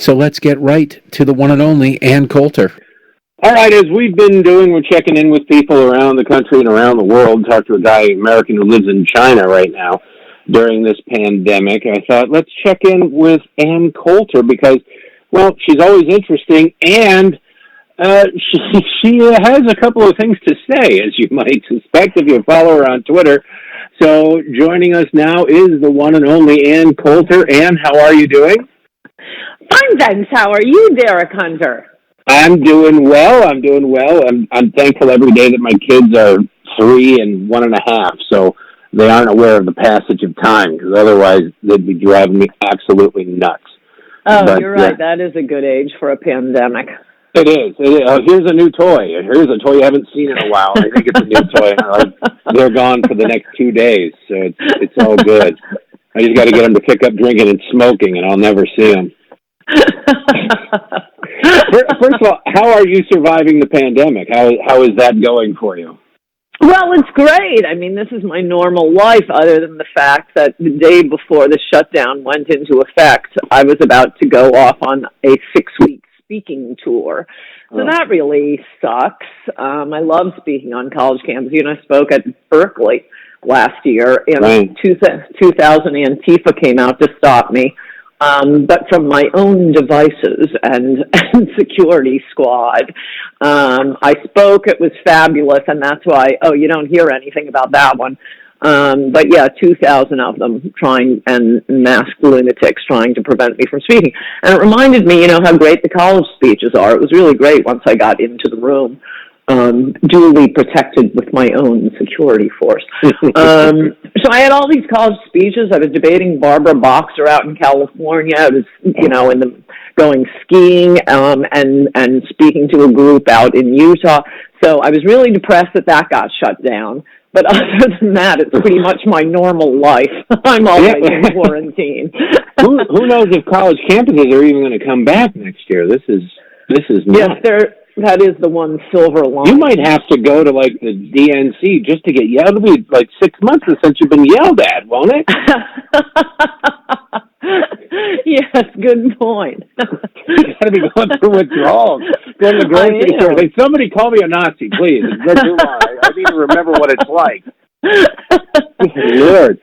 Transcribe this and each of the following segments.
So let's get right to the one and only Ann Coulter. All right, as we've been doing, we're checking in with people around the country and around the world. Talked to a guy, American, who lives in China right now during this pandemic. I thought, let's check in with Ann Coulter because, well, she's always interesting, and she has a couple of things to say, as you might suspect if you follow her on Twitter. So joining us now is the one and only Ann Coulter. Ann, how are you doing? Fine, thanks. How are you, Derek Hunter? I'm doing well. I'm thankful every day that my kids are 3 and 1.5, so they aren't aware of the passage of time, because otherwise they'd be driving me absolutely nuts. Oh, you're right. That is a good age for a pandemic. It is. Oh, here's a new toy. Here's a toy you haven't seen in a while. I think it's a new toy. They're gone for the next 2 days, so it's all good. I just got to get them to pick up drinking and smoking, and I'll never see them. First of all, how are you surviving the pandemic? How is that going for you? Well, it's great. I mean, this is my normal life, other than the fact that the day before the shutdown went into effect, I was about to go off on a 6-week speaking tour. So that really sucks. I love speaking on college campuses. You know, I spoke at Berkeley last year. In 2000, Antifa came out to stop me. But from my own devices and security squad. I spoke. It was fabulous, and that's why, you don't hear anything about that one. But yeah, 2,000 of them and masked lunatics trying to prevent me from speaking. And it reminded me, how great the college speeches are. It was really great once I got into the room. Duly protected with my own security force. So I had all these college speeches. I was debating Barbara Boxer out in California. I was, going skiing and speaking to a group out in Utah. So I was really depressed that got shut down. But other than that, it's pretty much my normal life. I'm always in quarantine. Who knows if college campuses are even going to come back next year? This is nuts. Yes, that is the one silver line. You might have to go to, the DNC just to get yelled. It'll be 6 months since you've been yelled at, won't it? Yes, good point. You got to be going through withdrawals. Going to the grocery store. Hey, somebody call me a Nazi, please. It's been too long. I need to remember what it's like. Lord.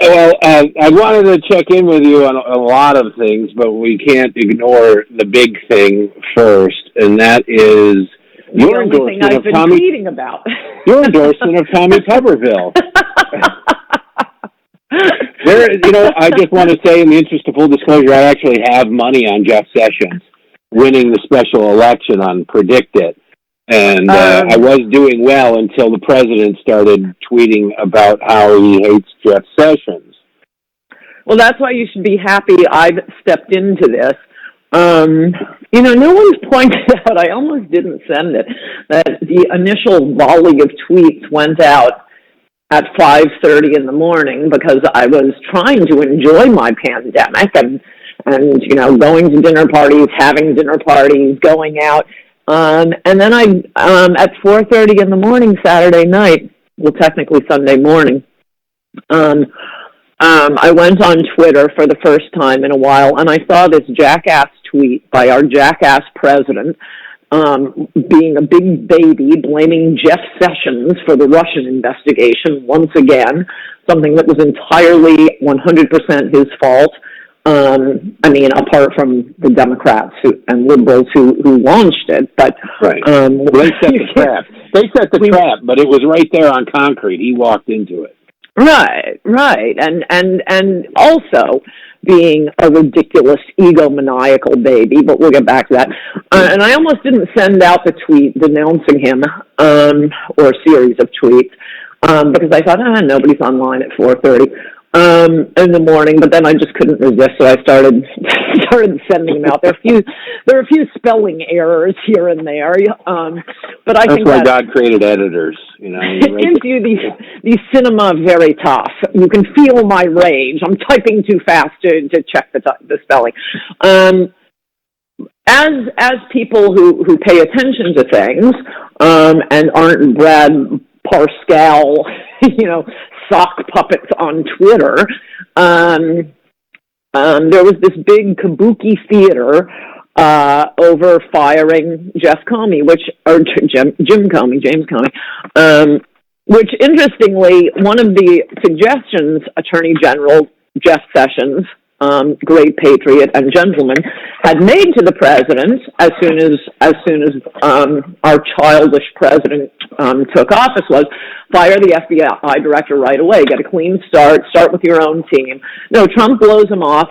I wanted to check in with you on a lot of things, but we can't ignore the big thing first, and that is your endorsement of Tommy. Your endorsement of Tommy Tuberville. I just want to say, in the interest of full disclosure, I actually have money on Jeff Sessions winning the special election on Predict It. And I was doing well until the president started tweeting about how he hates Jeff Sessions. Well, that's why you should be happy I've stepped into this. No one's pointed out, I almost didn't send it, that the initial volley of tweets went out at 5:30 in the morning because I was trying to enjoy my pandemic and going to dinner parties, having dinner parties, going out. And then at 4:30 in the morning Saturday night, well, technically Sunday morning, I went on Twitter for the first time in a while, and I saw this jackass tweet by our jackass president, being a big baby, blaming Jeff Sessions for the Russian investigation once again, something that was entirely 100% his fault. Apart from the Democrats and liberals who launched it, but right. They set the trap. They set the trap, but it was right there on concrete. He walked into it. Right, and also being a ridiculous egomaniacal baby, but we'll get back to that. And I almost didn't send out the tweet denouncing him, or a series of tweets, because I thought, nobody's online at 4:30. In the morning, but then I just couldn't resist, so I started sending them out. There are a few spelling errors here and there, but I think that's why God created editors. It gives you the cinema veritas. You can feel my rage. I'm typing too fast to check the spelling. As people who pay attention to things and aren't Brad Parscale, sock puppets on Twitter, there was this big kabuki theater over firing James Comey, which interestingly, one of the suggestions Attorney General Jeff Sessions, great patriot and gentleman, had made to the president as soon as our childish president took office was fire the FBI director right away, get a clean start with your own team. No, Trump blows him off.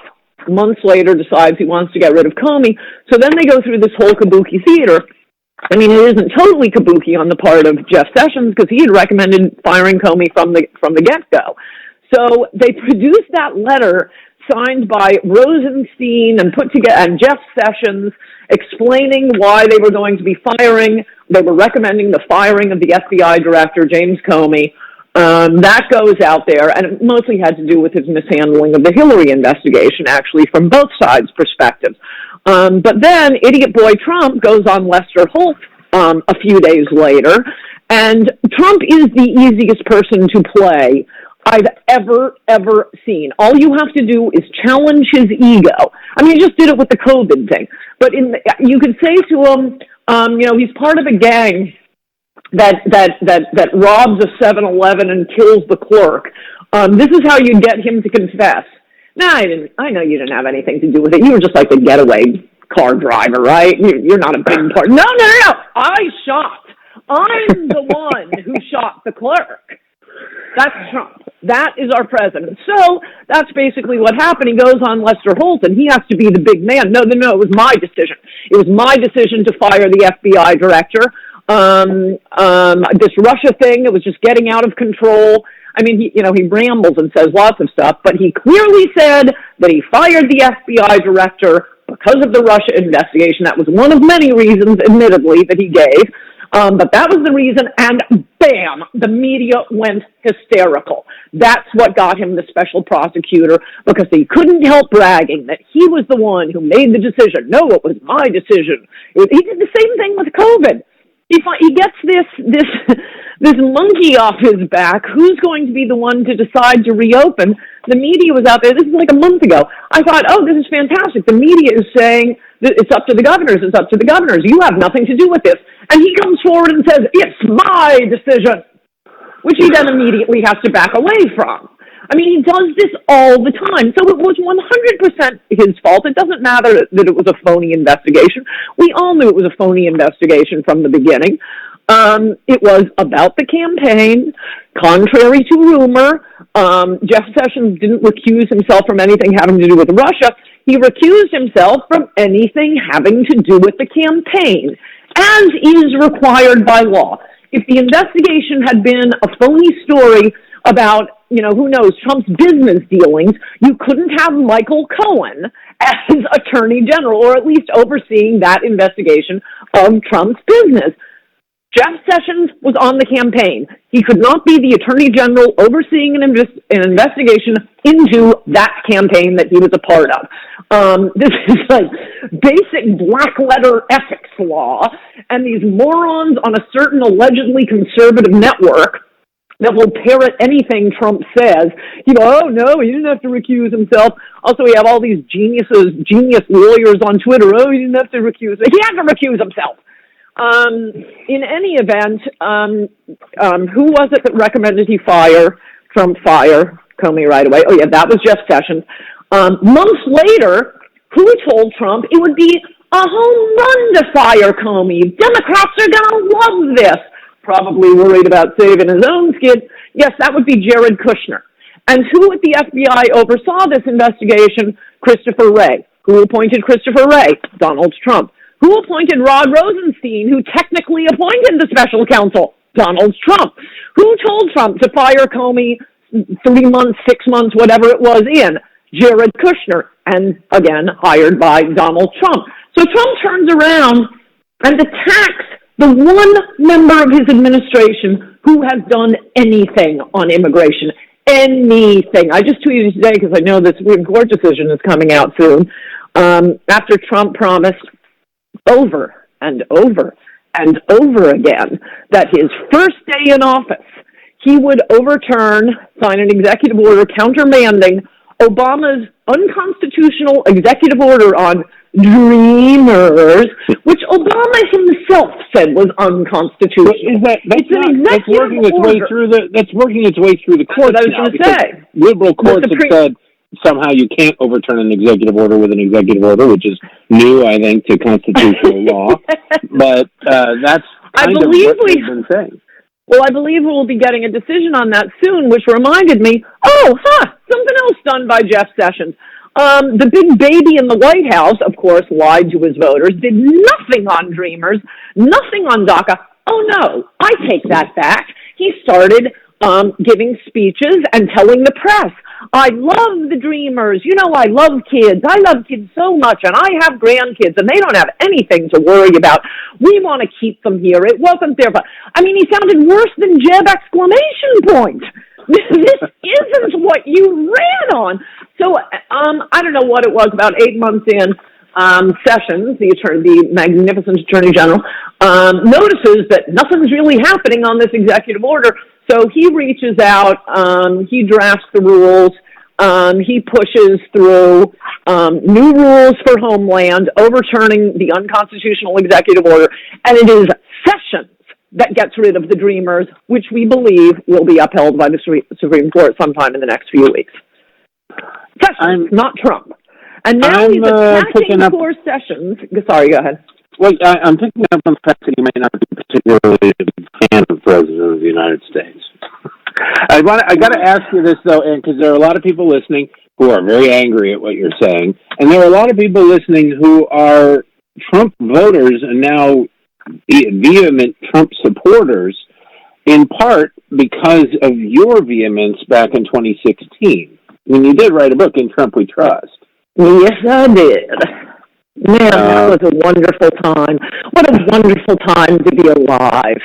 Months later, decides he wants to get rid of Comey. So then they go through this whole kabuki theater. I mean, it isn't totally kabuki on the part of Jeff Sessions because he had recommended firing Comey from the get-go. So they produced that letter signed by Rosenstein and Jeff Sessions, explaining why they were going to be firing. They were recommending the firing of the FBI director, James Comey. That goes out there, and it mostly had to do with his mishandling of the Hillary investigation, actually, from both sides' perspectives. But then idiot boy Trump goes on Lester Holt a few days later, and Trump is the easiest person to play I've ever seen. All you have to do is challenge his ego. I mean, he just did it with the COVID thing. But you could say to him, he's part of a gang that robs a 7-Eleven and kills the clerk. This is how you get him to confess. No, I know you didn't have anything to do with it. You were just like the getaway car driver, right? You're not a big part. No. I'm the one who shot the clerk. That's Trump. That is our president. So that's basically what happened. He goes on Lester Holt, and he has to be the big man. No, it was my decision. It was my decision to fire the FBI director. This Russia thing, it was just getting out of control. I mean, he rambles and says lots of stuff, but he clearly said that he fired the FBI director because of the Russia investigation. That was one of many reasons, admittedly, that he gave. But that was the reason, and bam, the media went hysterical. That's what got him the special prosecutor, because he couldn't help bragging that he was the one who made the decision. No, it was my decision. He did the same thing with COVID. He gets this monkey off his back. Who's going to be the one to decide to reopen? The media was out there. This is like a month ago. I thought, this is fantastic. The media is saying that it's up to the governors. It's up to the governors. You have nothing to do with this. And he comes forward and says, it's my decision, which he then immediately has to back away from. I mean, he does this all the time. So it was 100% his fault. It doesn't matter that it was a phony investigation. We all knew it was a phony investigation from the beginning. It was about the campaign, contrary to rumor. Jeff Sessions didn't recuse himself from anything having to do with Russia. He recused himself from anything having to do with the campaign, as is required by law. If the investigation had been a phony story about, who knows, Trump's business dealings, you couldn't have Michael Cohen as Attorney General, or at least overseeing that investigation of Trump's business. Jeff Sessions was on the campaign. He could not be the Attorney General overseeing an investigation into that campaign that he was a part of. This is like basic black letter ethics law, and these morons on a certain allegedly conservative network that will parrot anything Trump says. Oh no, he didn't have to recuse himself. Also, we have all these genius lawyers on Twitter. Oh, he didn't have to recuse. He had to recuse himself. In any event, who was it that recommended Trump fire Comey right away? Oh yeah, that was Jeff Sessions. Months later, who told Trump it would be a home run to fire Comey? Democrats are gonna love this. Probably worried about saving his own skin. Yes, that would be Jared Kushner. And who at the FBI oversaw this investigation? Christopher Wray. Who appointed Christopher Wray? Donald Trump. Who appointed Rod Rosenstein, who technically appointed the special counsel? Donald Trump. Who told Trump to fire Comey 3 months, 6 months, whatever it was in? Jared Kushner, and again, hired by Donald Trump. So Trump turns around and attacks the one member of his administration who has done anything on immigration. Anything. I just tweeted today because I know the Supreme Court decision is coming out soon. After Trump promised over and over and over again that his first day in office, he would sign an executive order countermanding Obama's unconstitutional executive order on dreamers, which Obama himself said was unconstitutional. That's working its way through the courts I was now, going to say. Liberal courts have said somehow you can't overturn an executive order with an executive order, which is new, I think, to constitutional law. But that's kind of what they've been saying. Well, I believe we'll be getting a decision on that soon, which reminded me, something else done by Jeff Sessions. The big baby in the White House, of course, lied to his voters, did nothing on Dreamers, nothing on DACA. Oh, no, I take that back. He started giving speeches and telling the press, I love the Dreamers. You know, I love kids. I love kids so much, and I have grandkids, and they don't have anything to worry about. We want to keep them here. It wasn't their fault. I mean, he sounded worse than Jeb ! This isn't what you ran on. So, I don't know what it was, about 8 months in, Sessions, the magnificent Attorney General, notices that nothing's really happening on this executive order. So he reaches out, he drafts the rules, he pushes through new rules for Homeland, overturning the unconstitutional executive order, and it is Sessions that gets rid of the Dreamers, which we believe will be upheld by the Supreme Court sometime in the next few weeks. Sessions, not Trump. And now he's attacking poor Sessions. Sorry, go ahead. Well, I'm picking up on the fact that you may not be particularly a big fan of the President of the United States. I got to ask you this, though, because there are a lot of people listening who are very angry at what you're saying, and there are a lot of people listening who are Trump voters and now vehement Trump supporters, in part because of your vehemence back in 2016, when you did write a book, In Trump We Trust. Yes, I did. Man, that was a wonderful time. What a wonderful time to be alive.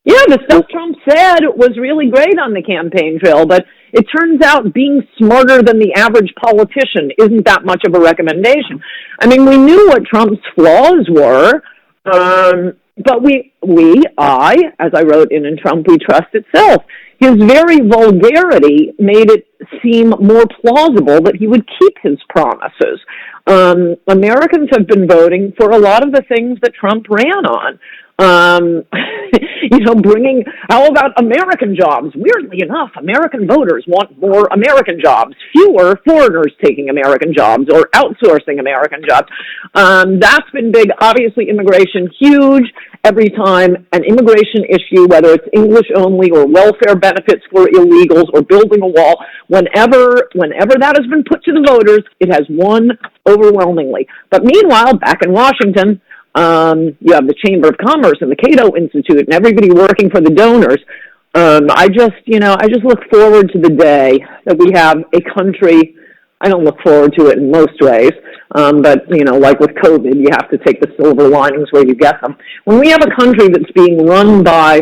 Yeah, the stuff Trump said was really great on the campaign trail, but it turns out being smarter than the average politician isn't that much of a recommendation. I mean, we knew what Trump's flaws were, but I, as I wrote in Trump We Trust itself, his very vulgarity made it seem more plausible that he would keep his promises. Americans have been voting for a lot of the things that Trump ran on. How about American jobs? Weirdly enough, American voters want more American jobs, fewer foreigners taking American jobs or outsourcing American jobs. That's been big. Obviously, immigration, huge. Every time an immigration issue, whether it's English only or welfare benefits for illegals or building a wall, whenever that has been put to the voters, it has won overwhelmingly. But meanwhile, back in Washington, you have the Chamber of Commerce and the Cato Institute and everybody working for the donors. I just look forward to the day that we have a country. I don't look forward to it in most ways, but, like with COVID, you have to take the silver linings where you get them. When we have a country that's being run by,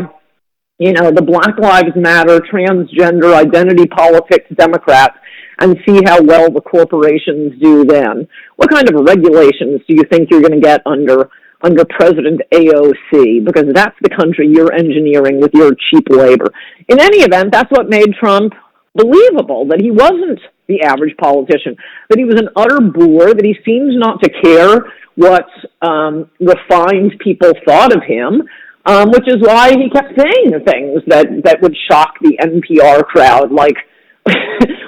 the Black Lives Matter, transgender, identity politics Democrats, and see how well the corporations do then, what kind of regulations do you think you're going to get under President AOC? Because that's the country you're engineering with your cheap labor. In any event, that's what made Trump believable, that he wasn't the average politician, that he was an utter boor, that he seems not to care what refined people thought of him, which is why he kept saying things that would shock the NPR crowd, like,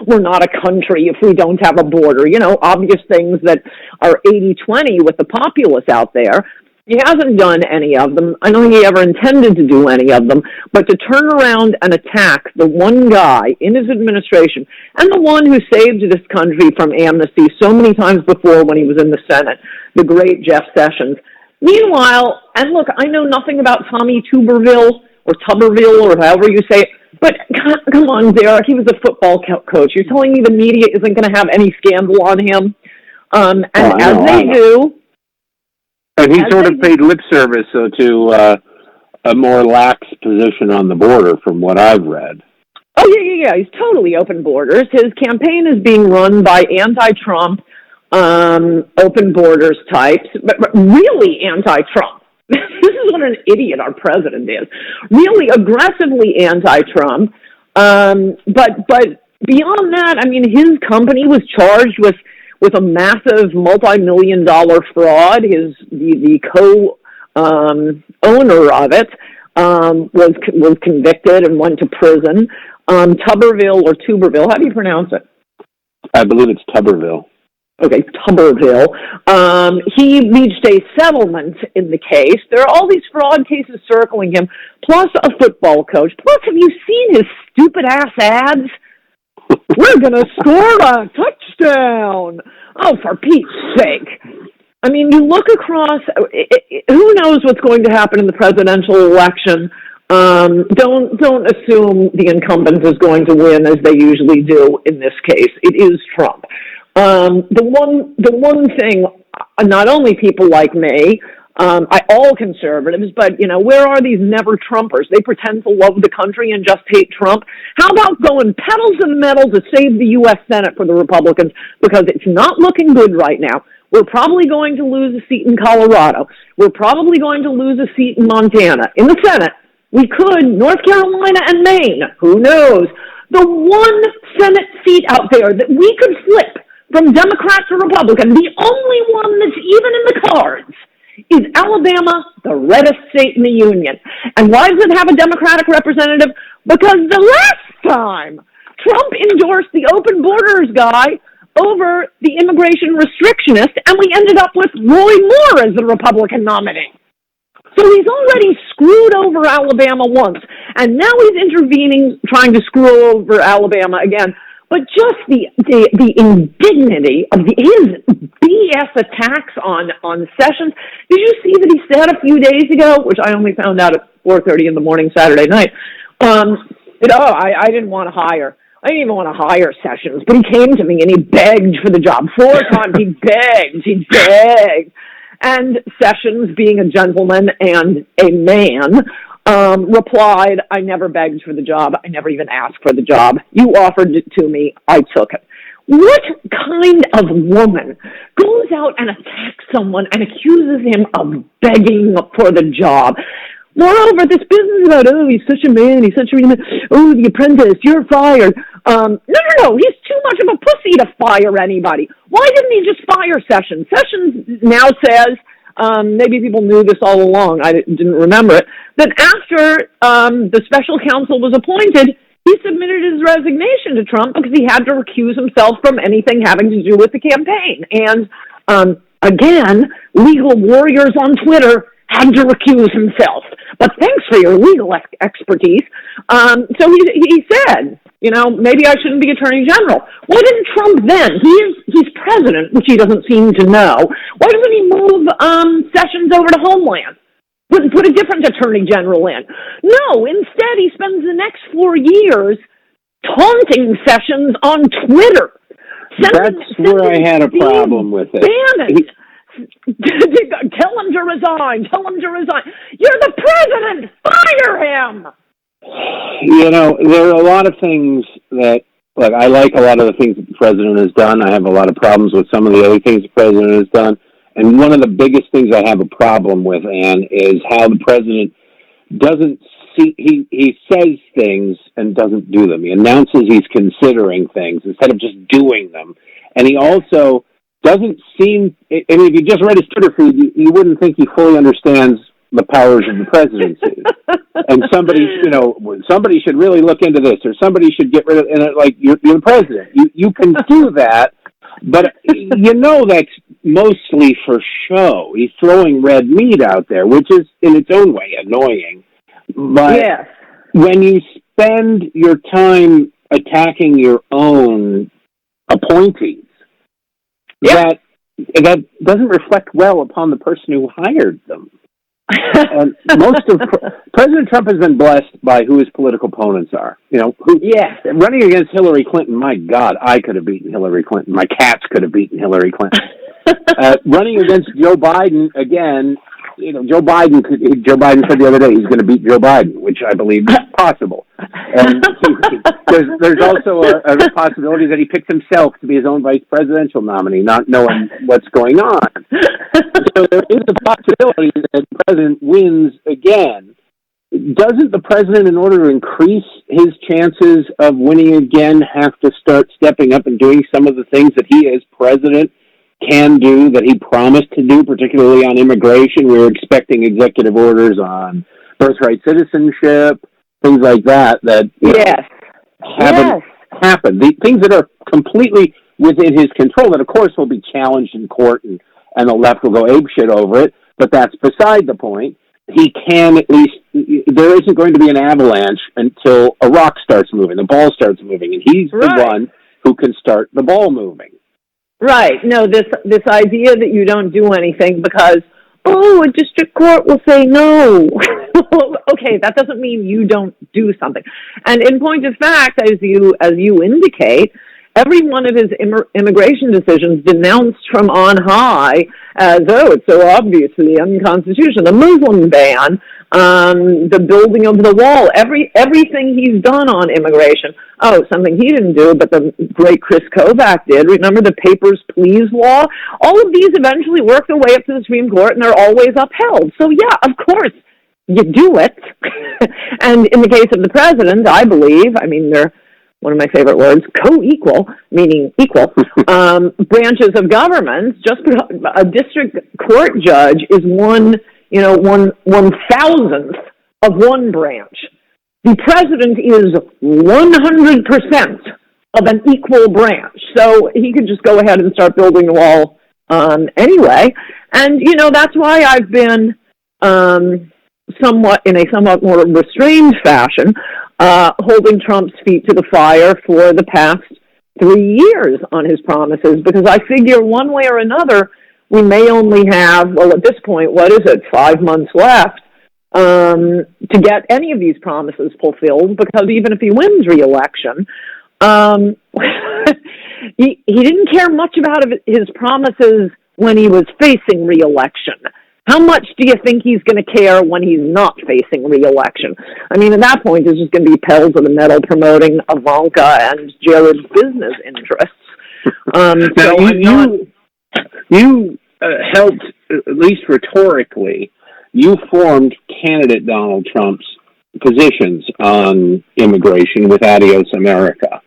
we're not a country if we don't have a border, obvious things that are 80-20 with the populace out there. He hasn't done any of them. I don't think he ever intended to do any of them, but to turn around and attack the one guy in his administration and the one who saved this country from amnesty so many times before when he was in the Senate, the great Jeff Sessions. Meanwhile, and look, I know nothing about Tommy Tuberville or Tuberville or however you say it, but come on, Derek, he was a football coach. You're telling me the media isn't going to have any scandal on him? They do. And he sort of paid lip service to a more lax position on the border, from what I've read. Oh, yeah. He's totally open borders. His campaign is being run by anti-Trump, open borders types, but really anti-Trump. This is what an idiot our president is. Really aggressively anti-Trump, but beyond that, I mean, his company was charged with a massive multi-million-dollar fraud. The co-owner of it was convicted and went to prison. Tuberville or Tuberville, how do you pronounce it? I believe it's Tuberville. Okay, Tuberville. He reached a settlement in the case. There are all these fraud cases circling him, plus a football coach. Plus, have you seen his stupid-ass ads? We're going to score a touchdown. Oh, for Pete's sake. I mean, you look across, who knows what's going to happen in the presidential election. Don't assume the incumbent is going to win as they usually do in this case. It is Trump. The one thing, not only people like me, all conservatives, but, where are these never Trumpers? They pretend to love the country and just hate Trump. How about going pedal to the metal to save the U.S. Senate for the Republicans? Because it's not looking good right now. We're probably going to lose a seat in Colorado. We're probably going to lose a seat in Montana. In the Senate, we could, North Carolina and Maine, who knows? The one Senate seat out there that we could flip from Democrat to Republican, the only one that's even in the cards, is Alabama, the reddest state in the Union. And why does it have a Democratic representative? Because the last time Trump endorsed the open borders guy over the immigration restrictionist, and we ended up with Roy Moore as the Republican nominee. So he's already screwed over Alabama once, and now he's intervening, trying to screw over Alabama again. But just the indignity of his BS attacks on Sessions. Did you see that he said a few days ago, which I only found out at 4:30 in the morning Saturday night, I didn't want to hire. I didn't even want to hire Sessions, but he came to me and he begged for the job. 4 times he begged. And Sessions, being a gentleman and a man, replied, I never begged for the job. I never even asked for the job. You offered it to me. I took it. What kind of woman goes out and attacks someone and accuses him of begging for the job? Moreover, this business about, he's such a man, the apprentice, you're fired. No, he's too much of a pussy to fire anybody. Why didn't he just fire Sessions? Sessions now says, maybe people knew this all along, I didn't remember it, that after the special counsel was appointed, he submitted his resignation to Trump because he had to recuse himself from anything having to do with the campaign. And again, legal warriors on Twitter had to recuse himself. But thanks for your legal expertise. So he said, maybe I shouldn't be Attorney General. Why didn't Trump then? He's president, which he doesn't seem to know. Why doesn't he move Sessions over to Homeland? Put a different Attorney General in. No, instead he spends the next 4 years taunting Sessions on Twitter. That's where I had a problem with it. Tell him to resign. You're the president. Fire him. There are a lot of things that, I like a lot of the things that the president has done. I have a lot of problems with some of the other things the president has done. And one of the biggest things I have a problem with, Ann, is how the president doesn't see, he says things and doesn't do them. He announces he's considering things instead of just doing them. And he also doesn't seem, if you just read his Twitter feed, you wouldn't think he fully understands the powers of the presidency. And somebody should really look into this, or somebody should get rid of, and you're the president. You can do that, but that's mostly for show. He's throwing red meat out there, which is in its own way annoying. But when you spend your time attacking your own appointees, that doesn't reflect well upon the person who hired them. And President Trump has been blessed by who his political opponents are. Running against Hillary Clinton, my God, I could have beaten Hillary Clinton. My cats could have beaten Hillary Clinton. Running against Joe Biden, again, Joe Biden said the other day he's going to beat Joe Biden, which I believe is possible. And there's also a possibility that he picks himself to be his own vice presidential nominee, not knowing what's going on. So there is a possibility that the president wins again. doesn't the president, in order to increase his chances of winning again, have to start stepping up and doing some of the things that he, as president, can do, that he promised to do, particularly on immigration? We were expecting executive orders on birthright citizenship, things like that, haven't happened. The things that are completely within his control, that of course will be challenged in court, and the left will go apeshit over it, but that's beside the point. He can at least, there isn't going to be an avalanche until a rock starts moving, the ball starts moving, and he's the one who can start the ball moving. Right. No, this idea that you don't do anything because, a district court will say no. Okay, that doesn't mean you don't do something. And in point of fact, as you indicate, every one of his immigration decisions denounced from on high as, it's so obviously unconstitutional. The Muslim ban, the building of the wall, everything he's done on immigration. Something he didn't do, but the great Chris Kobach did. Remember the Papers, Please law? All of these eventually work their way up to the Supreme Court, and they're always upheld. So, yeah, of course, you do it. And in the case of the president, I believe, they're one of my favorite words, co-equal, meaning equal, branches of government. Just a district court judge is one thousandth of one branch. The president is 100% of an equal branch. So he could just go ahead and start building the wall anyway. And, that's why I've been somewhat more restrained fashion holding Trump's feet to the fire for the past 3 years on his promises, because I figure one way or another, we may only have, at this point, 5 months left to get any of these promises fulfilled, because even if he wins re-election, he didn't care much about his promises when he was facing re-election. How much do you think he's going to care when he's not facing re-election? At that point, it's just going to be pedal to the metal promoting Ivanka and Jared's business interests. You helped, at least rhetorically, you formed candidate Donald Trump's positions on immigration with Adios America.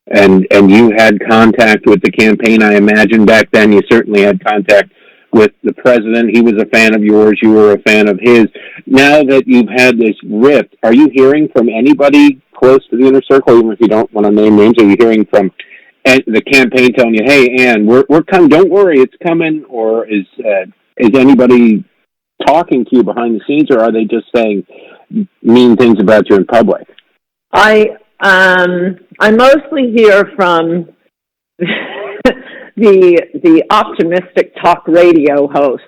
And you had contact with the campaign, I imagine, back then. You certainly had contact with the president. He was a fan of yours. You were a fan of his. Now that you've had this rift, are you hearing from anybody close to the inner circle, even if you don't want to name names? Are you hearing from the campaign telling you, hey, Ann, we're coming, don't worry, it's coming? Or is anybody talking to you behind the scenes, or are they just saying mean things about you in public? I mostly hear from the optimistic talk radio hosts.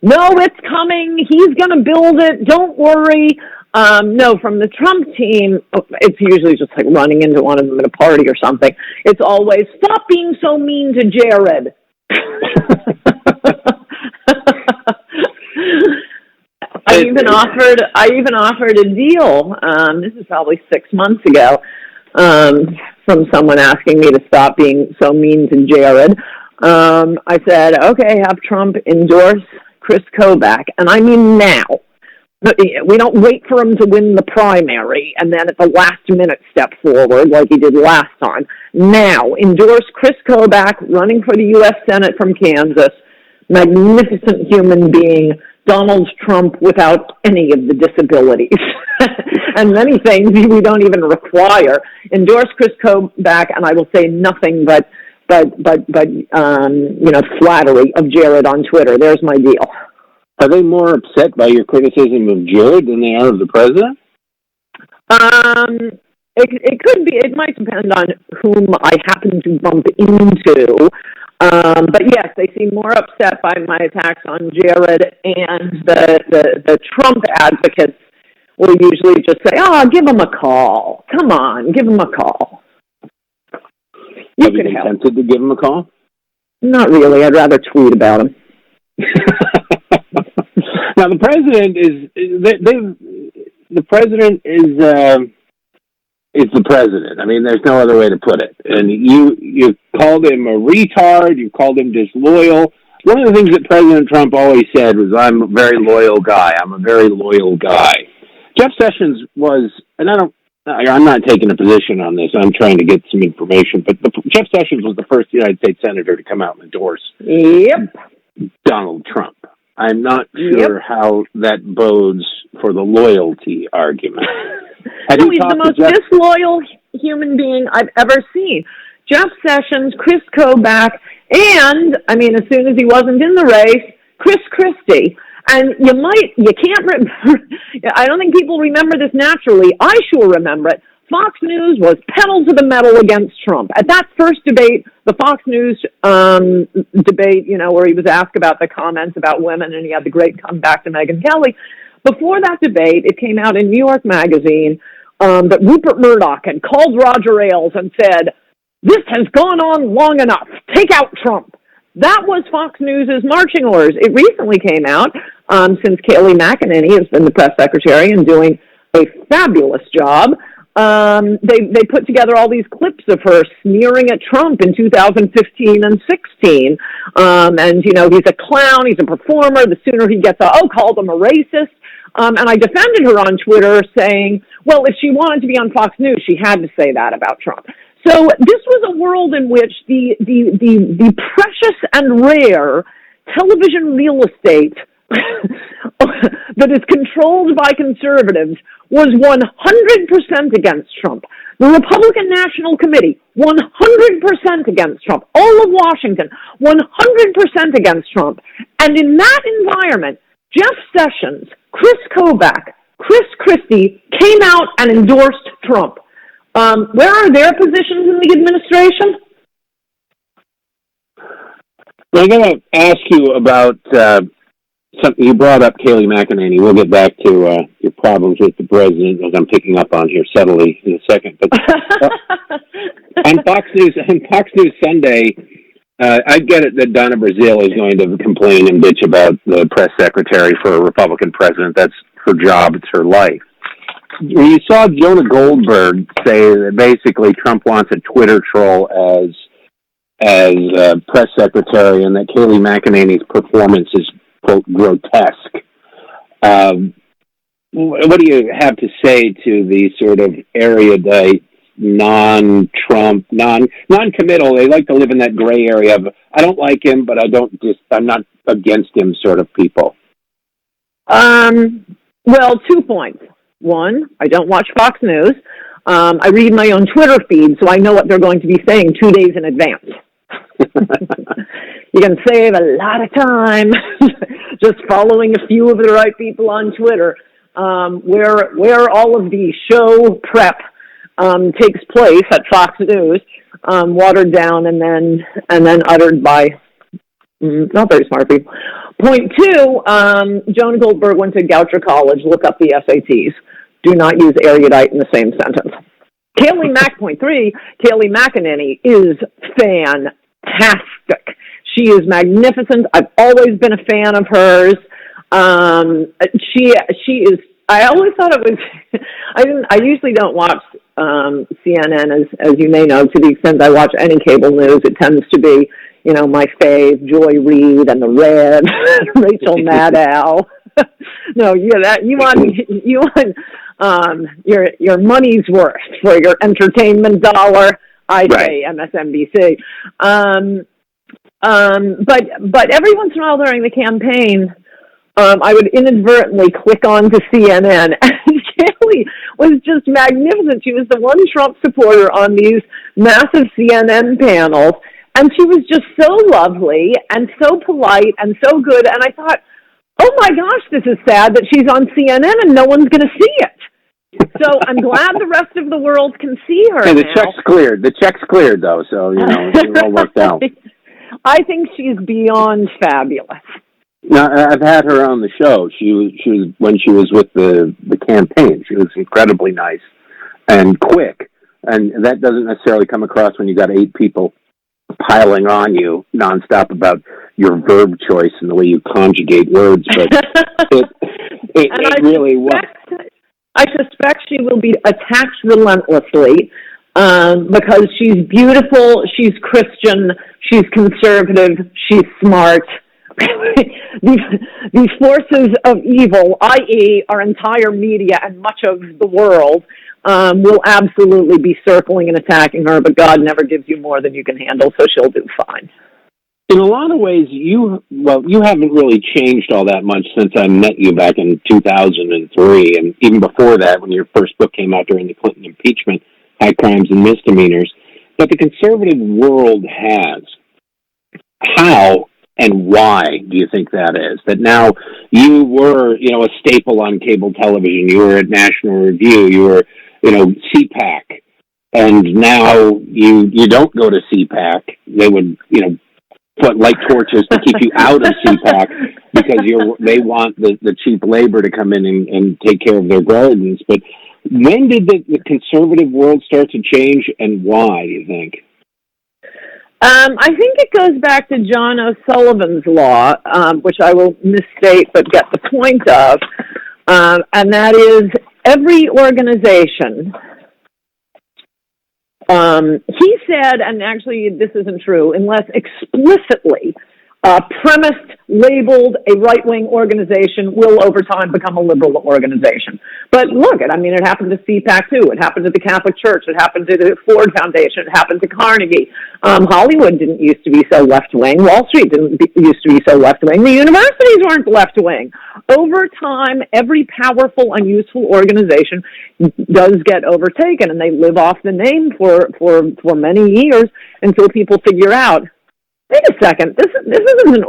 No, it's coming. He's going to build it. Don't worry. No, from the Trump team, it's usually just like running into one of them at a party or something. It's always, stop being so mean to Jared. I even offered a deal. This is probably 6 months ago. From someone asking me to stop being so mean to Jared. I said, okay, have Trump endorse Chris Kobach. And I mean now. We don't wait for him to win the primary and then at the last minute step forward like he did last time. Now, endorse Chris Kobach, running for the U.S. Senate from Kansas. Magnificent human being. Donald Trump without any of the disabilities. And many things we don't even require. Endorse Chris Kobach, and I will say nothing but flattery of Jared on Twitter. There's my deal. Are they more upset by your criticism of Jared than they are of the president? It could be. It might depend on whom I happen to bump into. But yes, they seem more upset by my attacks on Jared, and the Trump advocates will usually just say, give him a call. Come on, give him a call. Have you been tempted to give him a call? Not really. I'd rather tweet about him. Now, the president is the president is the president. I mean, there's no other way to put it. And you called him a retard. You called him disloyal. One of the things that President Trump always said was, I'm a very loyal guy. I'm a very loyal guy. Jeff Sessions was, and I'm not taking a position on this. I'm trying to get some information, but Jeff Sessions was the first United States senator to come out and endorse Donald Trump. I'm not sure how that bodes for the loyalty argument. No, he's the most disloyal human being I've ever seen. Jeff Sessions, Chris Kobach, and, I mean, as soon as he wasn't in the race, Chris Christie. And you can't remember, I don't think people remember this naturally. I sure remember it. Fox News was pedal to the metal against Trump. At that first debate, the Fox News debate, where he was asked about the comments about women, and he had the great comeback to Megyn Kelly. Before that debate, it came out in New York Magazine that Rupert Murdoch had called Roger Ailes and said, "This has gone on long enough. Take out Trump." That was Fox News' marching orders. It recently came out, since Kayleigh McEnany has been the press secretary and doing a fabulous job. They put together all these clips of her sneering at Trump in 2015 and 16. And, he's a clown, he's a performer. The sooner he gets called him a racist. And I defended her on Twitter saying, well, if she wanted to be on Fox News, she had to say that about Trump. So this was a world in which the precious and rare television real estate that is controlled by conservatives was 100% against Trump. The Republican National Committee, 100% against Trump. All of Washington, 100% against Trump. And in that environment, Jeff Sessions, Chris Kobach, Chris Christie came out and endorsed Trump. Where are their positions in the administration? I'm going to ask you about something you brought up, Kayleigh McEnany. We'll get back to your problems with the president, as I'm picking up on here subtly in a second. But on Fox News Sunday, I get it that Donna Brazile is going to complain and bitch about the press secretary for a Republican president. That's her job. It's her life. When you saw Jonah Goldberg say that basically Trump wants a Twitter troll as press secretary, and that Kayleigh McEnany's performance is, quote, grotesque. What do you have to say to the sort of erudite, non-Trump, non-committal? They like to live in that gray area of, I don't like him, but I'm not against him sort of people. Well, 2 points. One, I don't watch Fox News. I read my own Twitter feed, so I know what they're going to be saying 2 days in advance. You can save a lot of time just following a few of the right people on Twitter, where all of the show prep takes place at Fox News, watered down and then uttered by not very smart people. Point two, Jonah Goldberg went to Goucher College. Look up the SATs. Do not use erudite in the same sentence. Point three, Kayleigh McEnany is fantastic. She is magnificent. I've always been a fan of hers. She is. I always thought it was. I usually don't watch CNN, as you may know. To the extent I watch any cable news, it tends to be, my fave, Joy Reid and the Red, Rachel Maddow. No, you want your money's worth for your entertainment dollar. I say MSNBC. But every once in a while during the campaign, I would inadvertently click on to CNN, and Kayleigh was just magnificent. She was the one Trump supporter on these massive CNN panels, and she was just so lovely and so polite and so good. And I thought, oh my gosh, this is sad that she's on CNN and no one's going to see it. So I'm glad the rest of the world can see her. And the now. check's cleared. The check's cleared, though, so it all worked out. I think she's beyond fabulous. Now, I've had her on the show. She was when she was with the campaign. She was incredibly nice and quick, and that doesn't necessarily come across when you got 8 people piling on you nonstop about your verb choice and the way you conjugate words. But it really was. I suspect she will be attacked relentlessly because she's beautiful, she's Christian, she's conservative, she's smart. these forces of evil, i.e. our entire media and much of the world, will absolutely be circling and attacking her, but God never gives you more than you can handle, so she'll do fine. In a lot of ways, you haven't really changed all that much since I met you back in 2003, and even before that, when your first book came out during the Clinton impeachment, High Crimes and Misdemeanors. But the conservative world has. How and why do you think that is? That now you were, a staple on cable television. You were at National Review. You were, CPAC. And now you don't go to CPAC. They would, put light torches to keep you out of CPAC because they want the cheap labor to come in and take care of their gardens. But when did the conservative world start to change, and why, do you think? I think it goes back to John O'Sullivan's law, which I will misstate but get the point of, and that is every organization. He said, and actually this isn't true, unless explicitly premised, labeled a right-wing organization will over time become a liberal organization. But look, it happened to CPAC too. It happened to the Catholic Church. It happened to the Ford Foundation. It happened to Carnegie. Hollywood didn't used to be so left-wing. Wall Street used to be so left-wing. The universities weren't left-wing. Over time, every powerful and useful organization does get overtaken, and they live off the name for many years until people figure out, wait a second, this isn't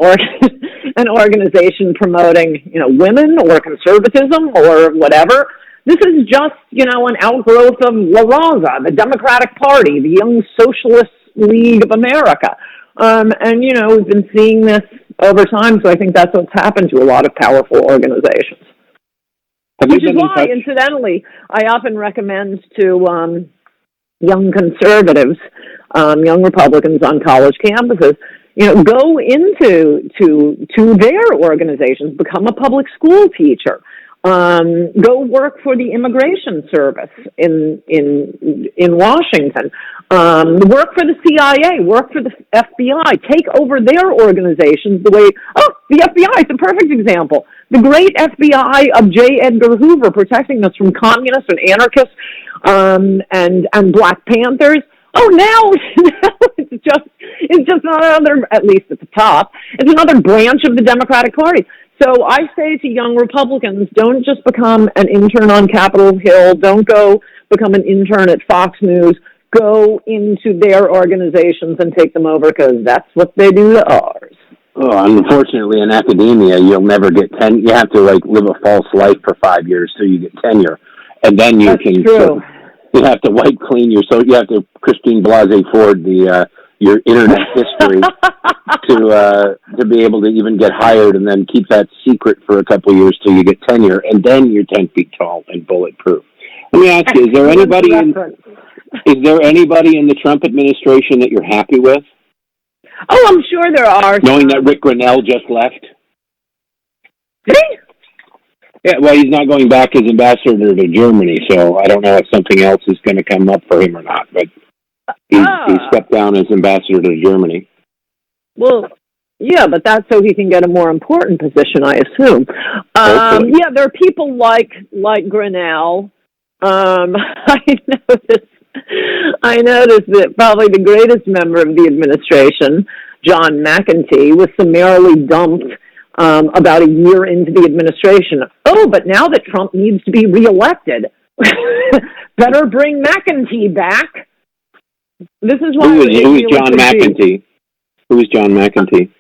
an organization promoting, women or conservatism or whatever. This is just, an outgrowth of La Raza, the Democratic Party, the Young Socialist League of America. We've been seeing this over time, so I think that's what's happened to a lot of powerful organizations. Which is why, incidentally, I often recommend to young conservatives, young Republicans on college campuses, go into their organizations, become a public school teacher, go work for the Immigration Service in Washington, work for the CIA, work for the FBI, take over their organizations the way, the FBI is a perfect example. The great FBI of J. Edgar Hoover protecting us from communists and anarchists, and Black Panthers. Now it's just another, at least at the top, it's another branch of the Democratic Party. So I say to young Republicans, don't just become an intern on Capitol Hill. Don't go become an intern at Fox News. Go into their organizations and take them over, because that's what they do to ours. Oh, unfortunately, in academia, you'll never get tenure. You have to live a false life for 5 years till you get tenure, and then you that's can. True. You have to wipe clean your. So you have to Christine Blasey Ford your internet history to be able to even get hired, and then keep that secret for a couple of years till you get tenure, and then you're 10 feet tall and bulletproof. Let me ask you: Is there anybody in the Trump administration that you're happy with? Oh, I'm sure there are. Knowing that Rick Grinnell just left. Did he? Yeah, well, he's not going back as ambassador to Germany, so I don't know if something else is going to come up for him or not, but he stepped down as ambassador to Germany. Well, yeah, but that's so he can get a more important position, I assume. There are people like Grinnell. I noticed that probably the greatest member of the administration, John McEnany, was summarily dumped about a year into the administration. Oh, but now that Trump needs to be reelected, better bring McEnany back. This is why. Who is John McEnany? Who is John McEnany?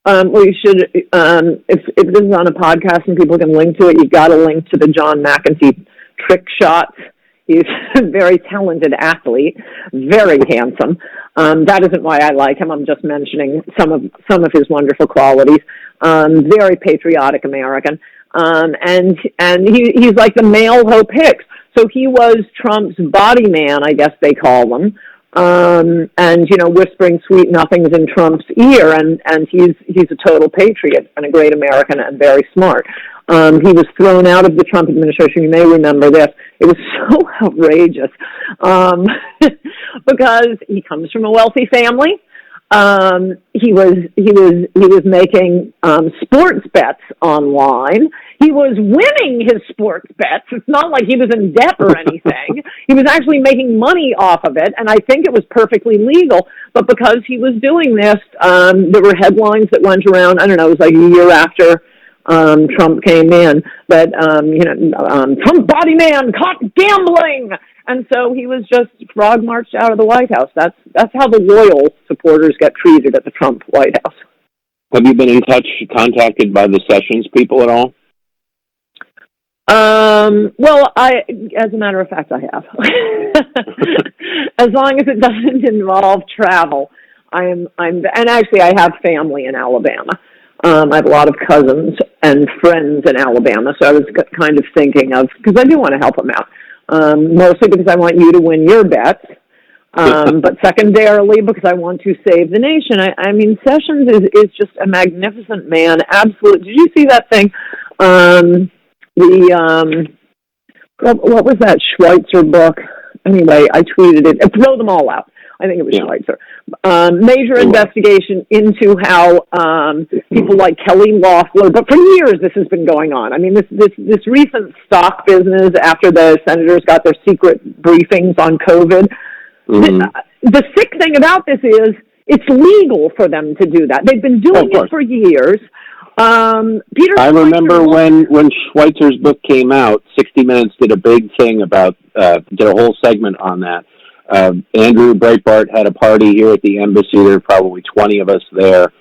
Well, you should. If this is on a podcast and people can link to it, you've got to link to the John McEnany trick shots. He's a very talented athlete, very handsome. That isn't why I like him. I'm just mentioning some of his wonderful qualities. Very patriotic American, and he's like the male Hope Hicks. So he was Trump's body man, I guess they call them, and whispering sweet nothings in Trump's ear. And he's a total patriot and a great American and very smart. He was thrown out of the Trump administration. You may remember this. It was so outrageous because he comes from a wealthy family. He was making sports bets online. He was winning his sports bets. It's not like he was in debt or anything. He was actually making money off of it, and I think it was perfectly legal. But because he was doing this, there were headlines that went around. I don't know. It was like a year after Trump came in that Trump body man caught gambling. And so he was just frog marched out of the White House. That's how the loyal supporters get treated at the Trump White House. Have you been in touch, contacted by the Sessions people at all? Well, as a matter of fact, I have. As long as it doesn't involve travel, and actually I have family in Alabama. I have a lot of cousins and friends in Alabama, so I was kind of thinking of, because I do want to help them out. Mostly because I want you to win your bets, but secondarily because I want to save the nation. I mean, Sessions is just a magnificent man. Absolutely. Did you see that thing? What was that Schweitzer book? Anyway, I tweeted it. Throw them all out. I think it was Schweitzer. Major investigation into how people like Kelly Loeffler, but for years this has been going on. I mean, this recent stock business after the senators got their secret briefings on COVID. Mm-hmm. The sick thing about this is it's legal for them to do that. They've been doing it for years. I remember when Schweitzer's book came out, 60 Minutes did a big thing about, did a whole segment on that. Andrew Breitbart had a party here at the embassy. There were probably 20 of us there.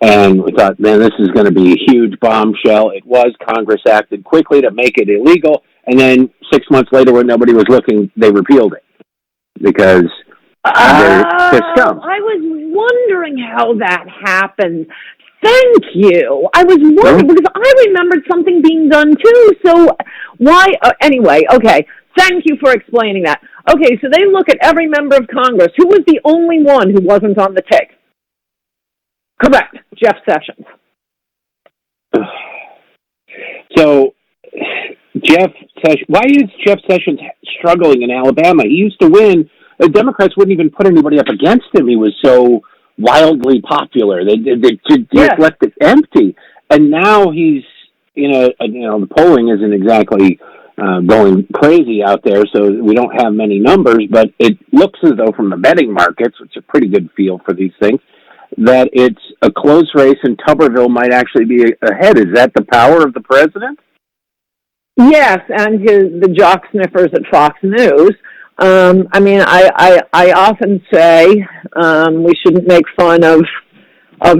And we thought, man, this is going to be a huge bombshell. It was. Congress acted quickly to make it illegal. And then 6 months later, when nobody was looking, they repealed it because they're scum. I was wondering how that happened. Thank you. I was wondering because I remembered something being done too. So why? Anyway, okay. Thank you for explaining that. Okay, so they look at every member of Congress. Who was the only one who wasn't on the take? Correct, Jeff Sessions. So, why is Jeff Sessions struggling in Alabama? He used to win. The Democrats wouldn't even put anybody up against him. He was so wildly popular. They just left it empty. And now he's, the polling isn't exactly going crazy out there, so we don't have many numbers, but it looks as though from the betting markets, which is a pretty good feel for these things, that it's a close race and Tuberville might actually be ahead. Is that the power of the president? Yes, and the jock sniffers at Fox News. I mean, I often say we shouldn't make fun of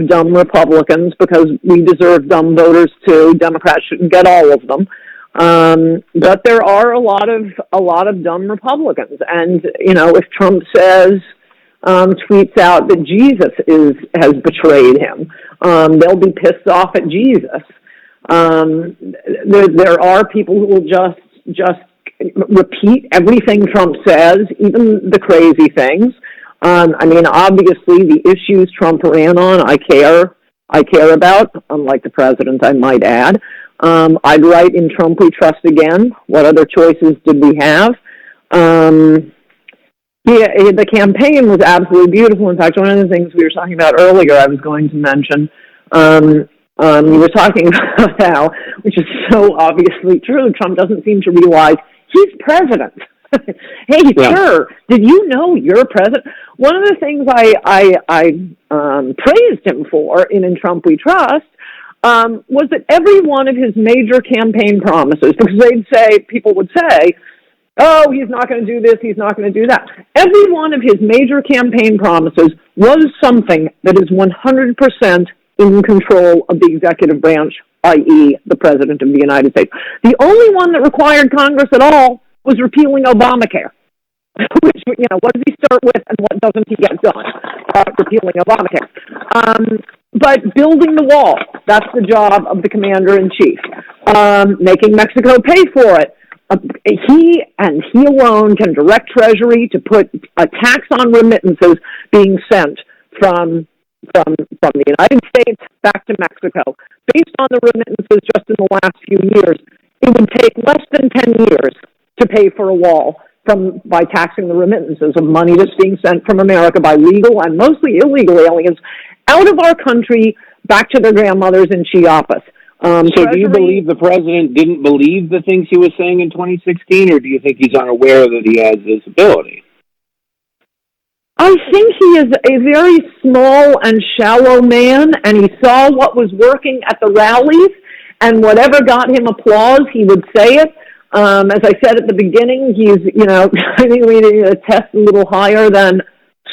dumb Republicans because we deserve dumb voters too. Democrats shouldn't get all of them. But there are a lot of dumb Republicans, and if Trump says, tweets out that Jesus has betrayed him, they'll be pissed off at Jesus. There are people who will just repeat everything Trump says, even the crazy things. I mean, obviously, the issues Trump ran on, I care about, unlike the president, I might add. I'd write in Trump We Trust Again. What other choices did we have? The campaign was absolutely beautiful. In fact, one of the things we were talking about earlier, I was going to mention, we were talking about how, which is so obviously true, Trump doesn't seem to realize he's president. Hey, sir, did you know you're president? One of the things I praised him for in Trump We Trust was that every one of his major campaign promises, because people would say, oh, he's not going to do this, he's not going to do that. Every one of his major campaign promises was something that is 100% in control of the executive branch, i.e. the President of the United States. The only one that required Congress at all was repealing Obamacare. Which, what does he start with and what doesn't he get done? Repealing Obamacare. But building the wall, that's the job of the commander-in-chief. Making Mexico pay for it. He and he alone can direct Treasury to put a tax on remittances being sent from the United States back to Mexico. Based on the remittances just in the last few years, it would take less than 10 years to pay for a wall by taxing the remittances of money that's being sent from America by legal and mostly illegal aliens out of our country back to their grandmothers in Chiapas. So do you believe the president didn't believe the things he was saying in 2016, or do you think he's unaware that he has this ability? I think he is a very small and shallow man, and he saw what was working at the rallies, and whatever got him applause, he would say it. As I said at the beginning, he's, I think we need to test a little higher than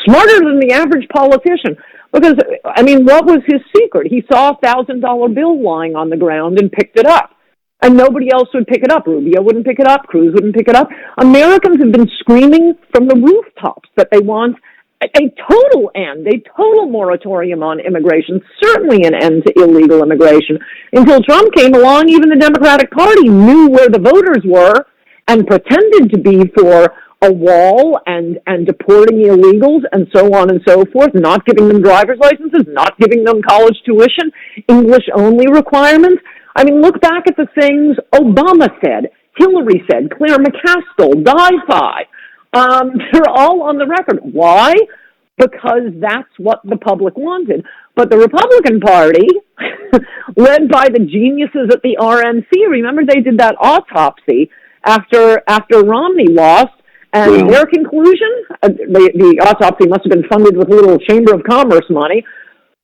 smarter than the average politician. Because, what was his secret? He saw a $1,000 bill lying on the ground and picked it up. And nobody else would pick it up. Rubio wouldn't pick it up. Cruz wouldn't pick it up. Americans have been screaming from the rooftops that they want a total end, a total moratorium on immigration, certainly an end to illegal immigration. Until Trump came along, even the Democratic Party knew where the voters were and pretended to be for a wall and deporting illegals and so on and so forth, not giving them driver's licenses, not giving them college tuition, English-only requirements. Look back at the things Obama said, Hillary said, Claire McCaskill, Di-Fi. They're all on the record. Why? Because that's what the public wanted. But the Republican Party, led by the geniuses at the RNC, remember they did that autopsy after Romney lost, and their conclusion, the autopsy must have been funded with a little Chamber of Commerce money,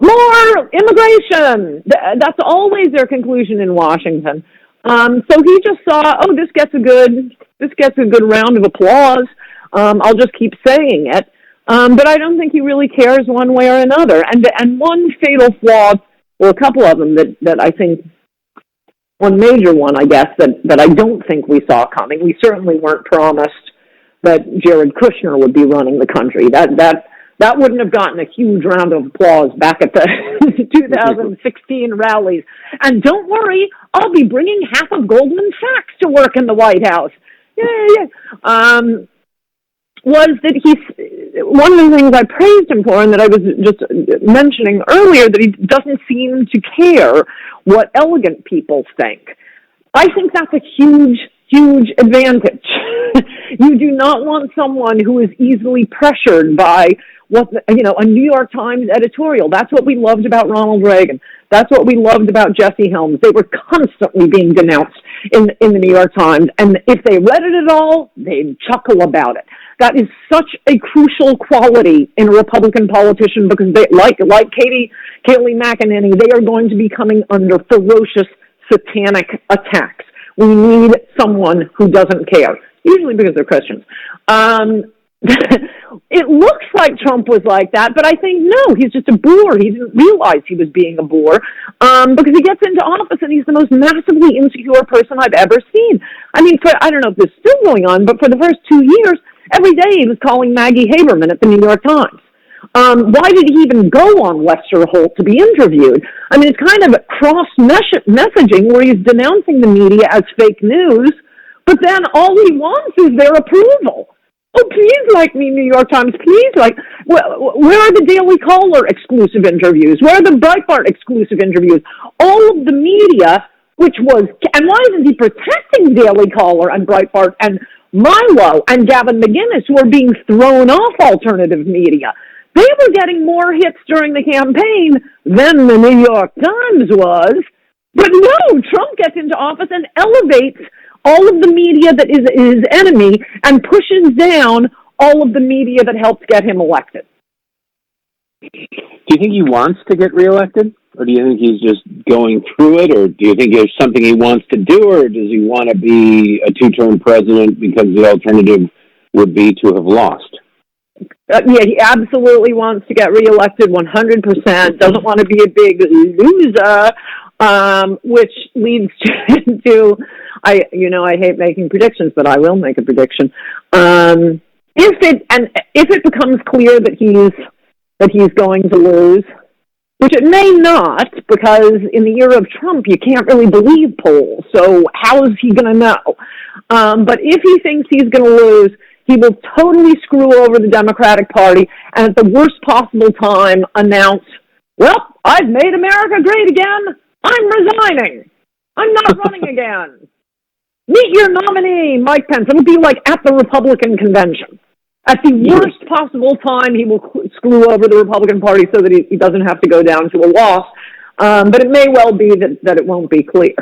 more immigration. That's always their conclusion in Washington. So he just saw, this gets a good round of applause. I'll just keep saying it. But I don't think he really cares one way or another. And one fatal flaw, or a couple of them that I think, one major one, I guess, that I don't think we saw coming. We certainly weren't promised that Jared Kushner would be running the country. That wouldn't have gotten a huge round of applause back at the 2016 rallies. And don't worry, I'll be bringing half of Goldman Sachs to work in the White House. Yay! Was that one of the things I praised him for, and that I was just mentioning earlier, that he doesn't seem to care what elegant people think. I think that's a huge advantage. You do not want someone who is easily pressured by a New York Times editorial. That's what we loved about Ronald Reagan. That's what we loved about Jesse Helms. They were constantly being denounced in the New York Times. And if they read it at all, they'd chuckle about it. That is such a crucial quality in a Republican politician, because they, like Kayleigh McEnany, they are going to be coming under ferocious satanic attacks. We need someone who doesn't care, usually because they're Christians. It looks like Trump was like that, but I think, no, he's just a bore. He didn't realize he was being a bore because he gets into office and he's the most massively insecure person I've ever seen. I don't know if this is still going on, but for the first 2 years, every day he was calling Maggie Haberman at the New York Times. Why did he even go on Lester Holt to be interviewed? It's kind of cross-messaging where he's denouncing the media as fake news, but then all he wants is their approval. Oh, please like me, New York Times, please like. Where are the Daily Caller exclusive interviews? Where are the Breitbart exclusive interviews? All of the media, and why isn't he protecting Daily Caller and Breitbart and Milo and Gavin McInnes, who are being thrown off alternative media? They were getting more hits during the campaign than the New York Times was. But no, Trump gets into office and elevates all of the media that is his enemy and pushes down all of the media that helped get him elected. Do you think he wants to get reelected? Or do you think he's just going through it? Or do you think there's something he wants to do? Or does he want to be a two-term president because the alternative would be to have lost? He absolutely wants to get reelected 100%, doesn't want to be a big loser, which leads to I hate making predictions, but I will make a prediction. If it becomes clear that he's going to lose, which it may not, because in the era of Trump, you can't really believe polls. So how is he going to know? But if he thinks he's going to lose, he will totally screw over the Democratic Party and at the worst possible time announce, well, I've made America great again. I'm resigning. I'm not running again. meet your nominee, Mike Pence. It'll be like at the Republican convention. At the worst possible time, he will screw over the Republican Party so that he doesn't have to go down to a loss. But it may well be that it won't be clear.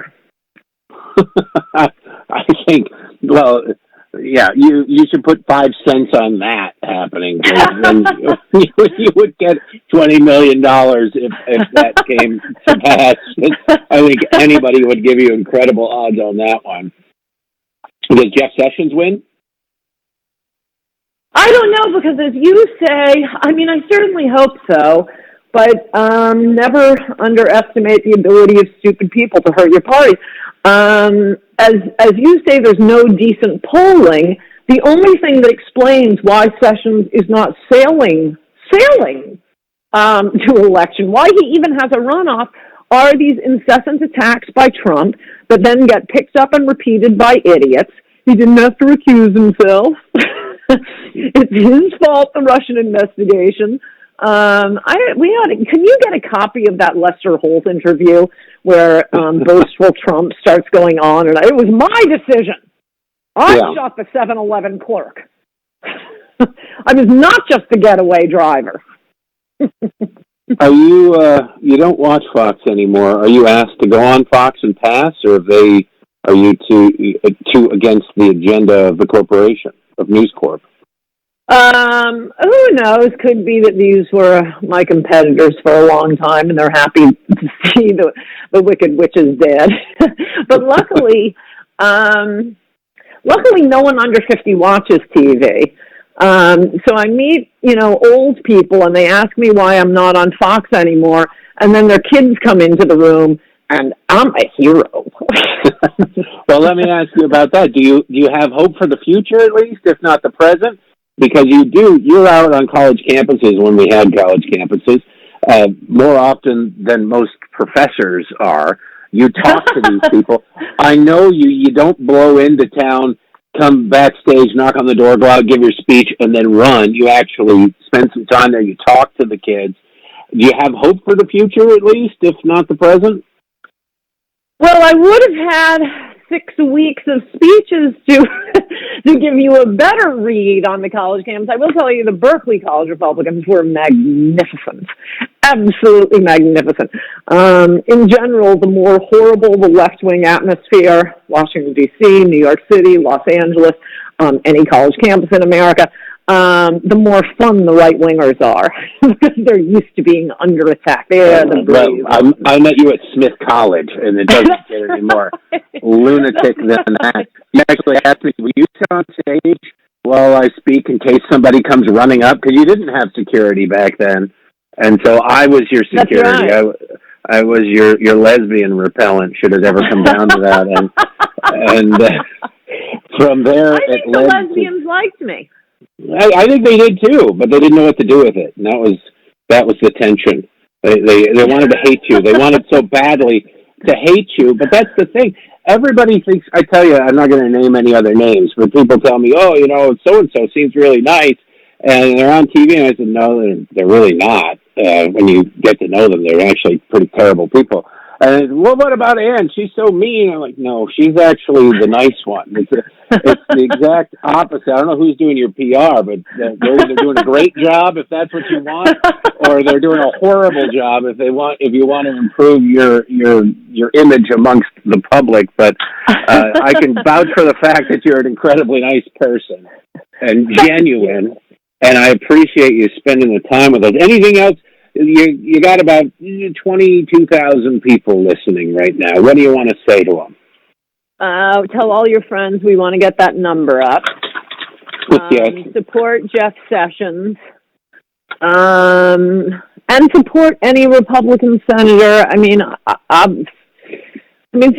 I think, well, yeah, you should put 5 cents on that happening. Then you would get $20 million if that came to pass. I think anybody would give you incredible odds on that one. Does Jeff Sessions win? I don't know, because as you say, I mean, I certainly hope so, but never underestimate the ability of stupid people to hurt your party. As you say, there's no decent polling. The only thing that explains why Sessions is not sailing to election, why he even has a runoff, are these incessant attacks by Trump that then get picked up and repeated by idiots. He didn't have to recuse himself. It's his fault, the Russian investigation. Can you get a copy of that Lester Holt interview where boastful Trump starts going on, and it was my decision. I shot the 7-Eleven clerk. I was not just the getaway driver. Are you, you don't watch Fox anymore. Are you asked to go on Fox and pass, or are you too against the agenda of the corporation, of News Corp? Who knows? Could be that these were my competitors for a long time, and they're happy to see the Wicked Witch is dead. But luckily no one under 50 watches TV. So I meet, old people, and they ask me why I'm not on Fox anymore, and then their kids come into the room, and I'm a hero. Well, let me ask you about that. Do you have hope for the future, at least, if not the present? Because you're out on college campuses when we had college campuses, more often than most professors are. You talk to these people. I know you don't blow into town, come backstage, knock on the door, go out, give your speech, and then run. You actually spend some time there. You talk to the kids. Do you have hope for the future, at least, if not the present? Well, I would have had 6 weeks of speeches to give you a better read on the college campus. I will tell you, the Berkeley College Republicans were magnificent, absolutely magnificent. In general, the more horrible the left-wing atmosphere, Washington, D.C., New York City, Los Angeles, any college campus in America, the more fun the right-wingers are, because they're used to being under attack. I met you at Smith College, and it doesn't get any more lunatic than that. You actually asked me, will you sit on stage while I speak in case somebody comes running up? Because you didn't have security back then. And so I was your security. That's right. I was your lesbian repellent, should it ever come down to that. And from there, I think the lesbians liked me. I think they did too, but they didn't know what to do with it, and that was the tension. They wanted to hate you. They wanted so badly to hate you, but that's the thing. Everybody thinks. I tell you, I'm not going to name any other names, but people tell me, "Oh, so and so seems really nice," and they're on TV, and I said, "No, they're really not." When you get to know them, they're actually pretty terrible people. And well, what about Ann? She's so mean. I'm like, no, she's actually the nice one. It's the exact opposite. I don't know who's doing your PR, but they're either doing a great job if that's what you want, or they're doing a horrible job if you want to improve your image amongst the public. But I can vouch for the fact that you're an incredibly nice person and genuine, and I appreciate you spending the time with us. Anything else? You got about 22,000 people listening right now. What do you want to say to them? Tell all your friends we want to get that number up. Yes. Support Jeff Sessions. And support any Republican senator. I mean,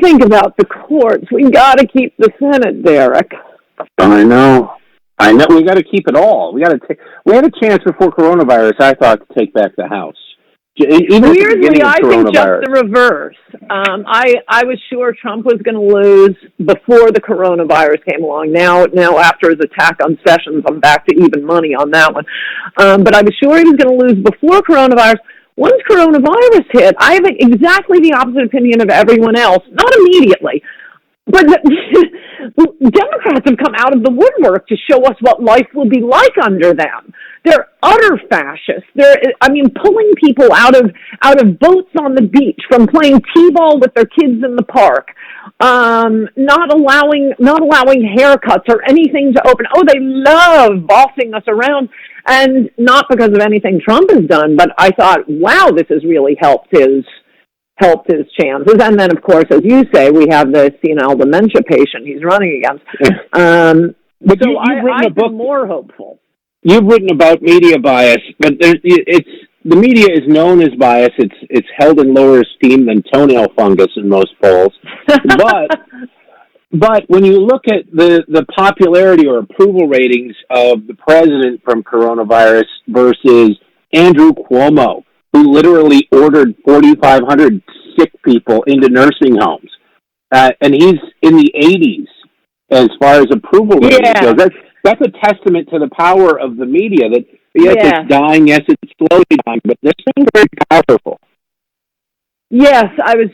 think about the courts. We got to keep the Senate, Derek. I know. We got to keep it all. We had a chance before coronavirus, I thought, to take back the House. Weirdly, I think just the reverse. I was sure Trump was going to lose before the coronavirus came along. Now after his attack on Sessions, I'm back to even money on that one. But I was sure he was going to lose before coronavirus. Once coronavirus hit, I have exactly the opposite opinion of everyone else. Not immediately, but Democrats have come out of the woodwork to show us what life will be like under them. They're utter fascists. Pulling people out of boats on the beach, from playing t-ball with their kids in the park, not allowing haircuts or anything to open. Oh, they love bossing us around, and not because of anything Trump has done, but I thought, wow, this has really helped his chances. And then, of course, as you say, we have the senile dementia patient he's running against. But so I've been more hopeful. You've written about media bias, but the media is known as bias. It's held in lower esteem than toenail fungus in most polls. But when you look at the popularity or approval ratings of the president from coronavirus versus Andrew Cuomo, who literally ordered 4,500 sick people into nursing homes, and he's in the 80s as far as approval ratings goes. That's a testament to the power of the media. That it's dying, yes, it's slowly dying, but they're still very powerful. Yes, I was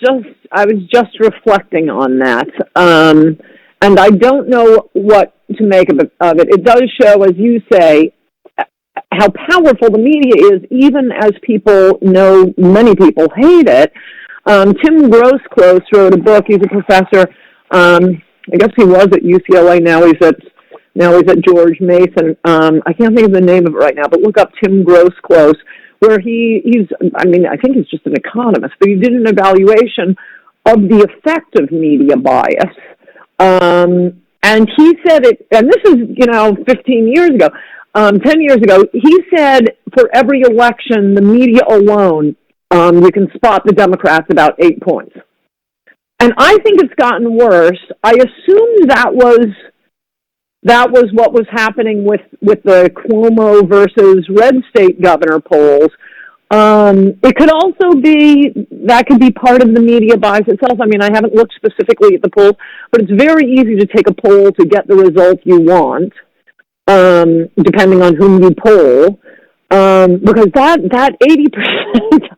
just reflecting on that, and I don't know what to make of it. It does show, as you say, how powerful the media is, even as people know many people hate it. Tim Grosclose wrote a book. He's a professor. I guess he was at UCLA. Now he's at George Mason. I can't think of the name of it right now, but look up Tim Grosclose, where I think he's just an economist, but he did an evaluation of the effect of media bias. And he said it, and this is, 15 years ago, 10 years ago, he said for every election, the media alone, you can spot the Democrats about 8 points. And I think it's gotten worse. I assumed that was what was happening with the Cuomo versus red state governor polls. It could also be, that could be part of the media bias itself. I mean, I haven't looked specifically at the polls, but it's very easy to take a poll to get the result you want, depending on whom you poll. Because that 80%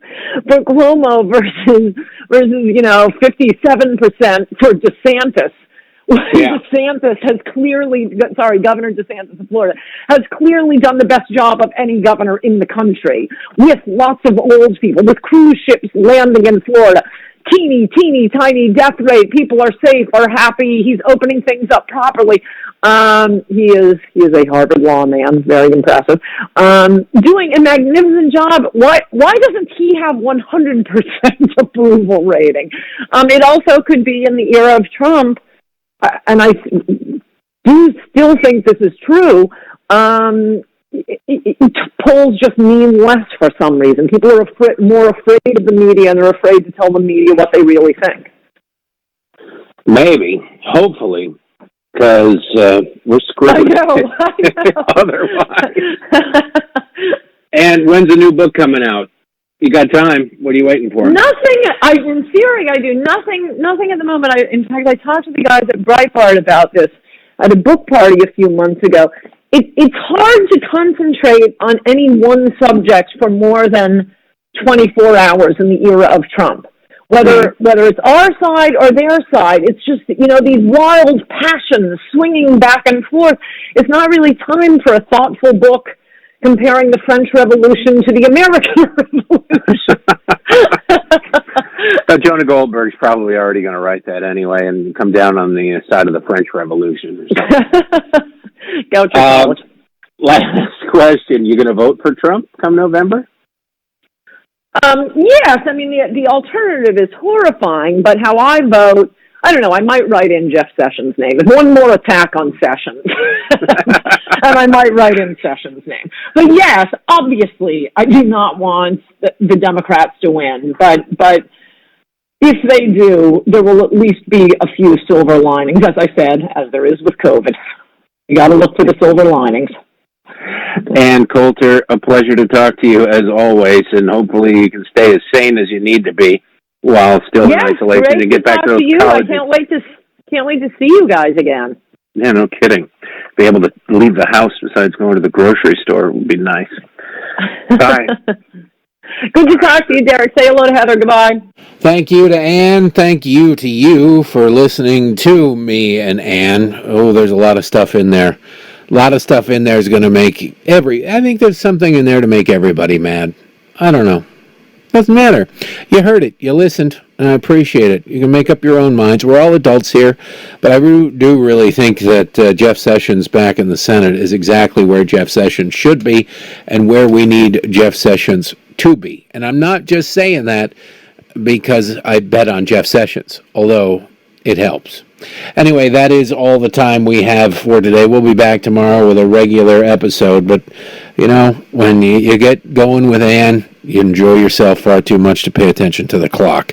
for Cuomo versus 57% for DeSantis. Yeah. DeSantis has Governor DeSantis of Florida has clearly done the best job of any governor in the country, with lots of old people, with cruise ships landing in Florida. Teeny, tiny death rate. People are safe, are happy. He's opening things up properly. He is a Harvard law man, very impressive. Doing a magnificent job. Why doesn't he have 100% approval rating? It also could be in the era of Trump, and I do still think this is true. Polls just mean less for some reason. People are more afraid of the media, and they're afraid to tell the media what they really think. Maybe, hopefully, because we're screwed. I know. Otherwise. And when's the new book coming out? You got time. What are you waiting for? Nothing. In theory, I do nothing at the moment. In fact, I talked to the guys at Breitbart about this at a book party a few months ago. It's hard to concentrate on any one subject for more than 24 hours in the era of Trump. Whether it's our side or their side, it's just, these wild passions swinging back and forth. It's not really time for a thoughtful book comparing the French Revolution to the American Revolution. Jonah Goldberg's probably already going to write that anyway and come down on the side of the French Revolution or something. Last question. You going to vote for Trump come November? Yes. I mean, the alternative is horrifying, but how I vote, I don't know. I might write in Jeff Sessions' name. There's one more attack on Sessions, and I might write in Sessions' name. But yes, obviously, I do not want the Democrats to win, but if they do, there will at least be a few silver linings, as I said, as there is with COVID. You got to look for the silver linings. And Coulter, a pleasure to talk to you as always, and hopefully you can stay as sane as you need to be while still in isolation and get back to those colleges. I can't wait to see you guys again. Yeah, no kidding. Be able to leave the house besides going to the grocery store would be nice. Bye. Good to talk to you, Derek. Say hello to Heather. Goodbye. Thank you to Ann. Thank you to you for listening to me and Ann. Oh, there's a lot of stuff in there. A lot of stuff in there is going to make I think there's something in there to make everybody mad. I don't know. Doesn't matter. You heard it. You listened, and I appreciate it. You can make up your own minds. We're all adults here, but I do really think that Jeff Sessions back in the Senate is exactly where Jeff Sessions should be and where we need Jeff Sessions to be. And I'm not just saying that because I bet on Jeff Sessions, although it helps. Anyway, that is all the time we have for today. We'll be back tomorrow with a regular episode, but when you get going with Ann, you enjoy yourself far too much to pay attention to the clock.